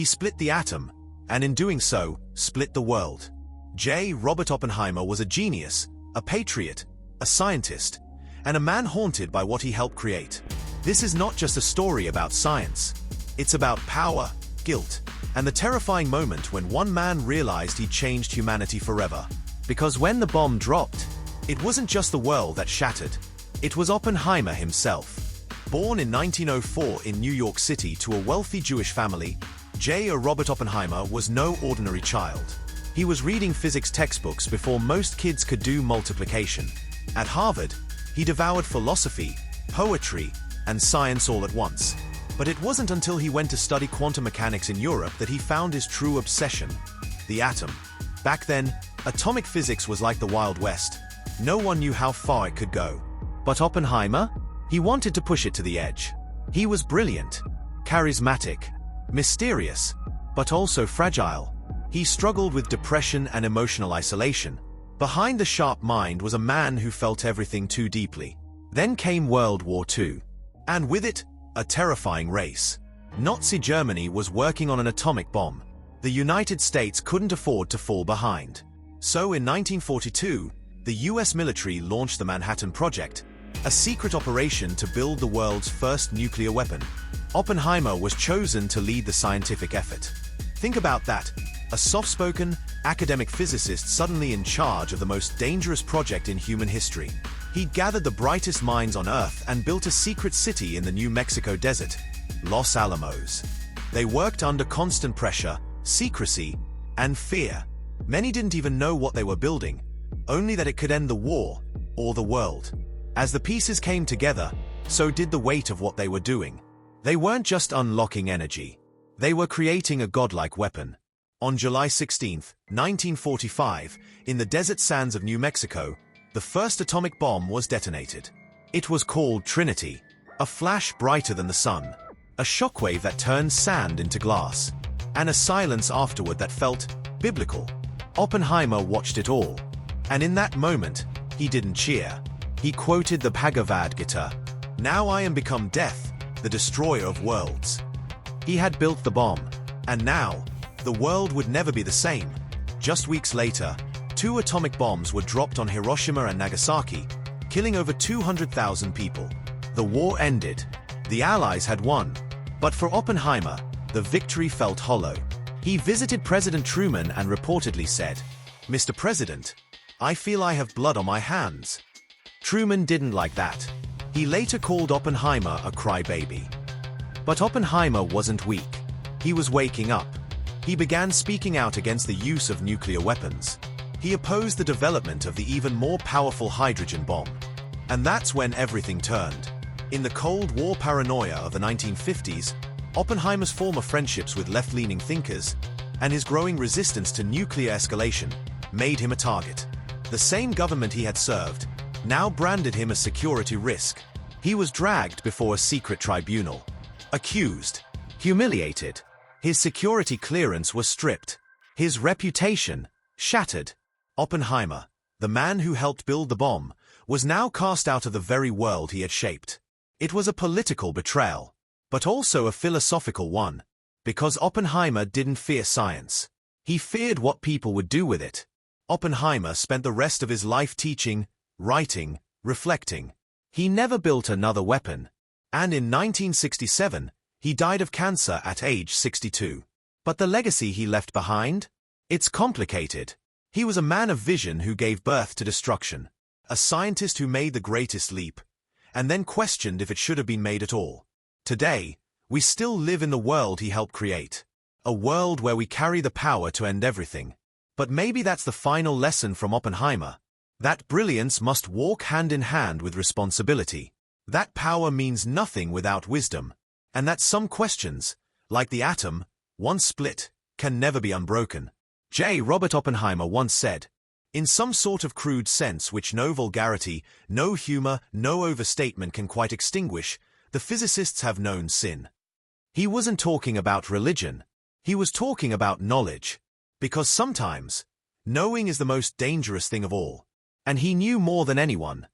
He split the atom, and in doing so, split the world. J. Robert Oppenheimer was a genius, a patriot, a scientist, and a man haunted by what he helped create. This is not just a story about science. It's about power, guilt, and the terrifying moment when one man realized he changed humanity forever. Because when the bomb dropped, it wasn't just the world that shattered. It was Oppenheimer himself. Born in 1904 in New York City to a wealthy Jewish family, J. Robert Oppenheimer was no ordinary child. He was reading physics textbooks before most kids could do multiplication. At Harvard, he devoured philosophy, poetry, and science all at once. But it wasn't until he went to study quantum mechanics in Europe that he found his true obsession: the atom. Back then, atomic physics was like the Wild West. No one knew how far it could go. But Oppenheimer? He wanted to push it to the edge. He was brilliant, charismatic, mysterious, but also fragile. He struggled with depression and emotional isolation. Behind the sharp mind was a man who felt everything too deeply. Then came World War II. And with it, a terrifying race. Nazi Germany was working on an atomic bomb. The United States couldn't afford to fall behind. So in 1942, the US military launched the Manhattan Project, a secret operation to build the world's first nuclear weapon. Oppenheimer was chosen to lead the scientific effort. Think about that. A soft-spoken, academic physicist suddenly in charge of the most dangerous project in human history. He gathered the brightest minds on Earth and built a secret city in the New Mexico desert, Los Alamos. They worked under constant pressure, secrecy, and fear. Many didn't even know what they were building, only that it could end the war, or the world. As the pieces came together, so did the weight of what they were doing. They weren't just unlocking energy. They were creating a godlike weapon. On July 16, 1945, in the desert sands of New Mexico, the first atomic bomb was detonated. It was called Trinity, a flash brighter than the sun, a shockwave that turned sand into glass, and a silence afterward that felt biblical. Oppenheimer watched it all, and in that moment, he didn't cheer. He quoted the Bhagavad Gita, "Now I am become death, the destroyer of worlds." He had built the bomb, and now, the world would never be the same. Just weeks later, 2 atomic bombs were dropped on Hiroshima and Nagasaki, killing over 200,000 people. The war ended. The Allies had won. But for Oppenheimer, the victory felt hollow. He visited President Truman and reportedly said, "Mr. President, I feel I have blood on my hands." Truman didn't like that. He later called Oppenheimer a crybaby. But Oppenheimer wasn't weak. He was waking up. He began speaking out against the use of nuclear weapons. He opposed the development of the even more powerful hydrogen bomb. And that's when everything turned. In the Cold War paranoia of the 1950s, Oppenheimer's former friendships with left-leaning thinkers and his growing resistance to nuclear escalation made him a target. The same government he had served now branded him a security risk. He was dragged before a secret tribunal, accused, humiliated. His security clearance was stripped. His reputation shattered. Oppenheimer, the man who helped build the bomb, was now cast out of the very world he had shaped. It was a political betrayal, but also a philosophical one, because Oppenheimer didn't fear science. He feared what people would do with it. Oppenheimer spent the rest of his life teaching, writing, reflecting. He never built another weapon, and in 1967, he died of cancer at age 62. But the legacy he left behind? It's complicated. He was a man of vision who gave birth to destruction, a scientist who made the greatest leap, and then questioned if it should have been made at all. Today, we still live in the world he helped create, a world where we carry the power to end everything. But maybe that's the final lesson from Oppenheimer. That brilliance must walk hand in hand with responsibility. That power means nothing without wisdom. And that some questions, like the atom, once split, can never be unbroken. J. Robert Oppenheimer once said, "In some sort of crude sense which no vulgarity, no humor, no overstatement can quite extinguish, the physicists have known sin." He wasn't talking about religion. He was talking about knowledge. Because sometimes, knowing is the most dangerous thing of all. And he knew more than anyone.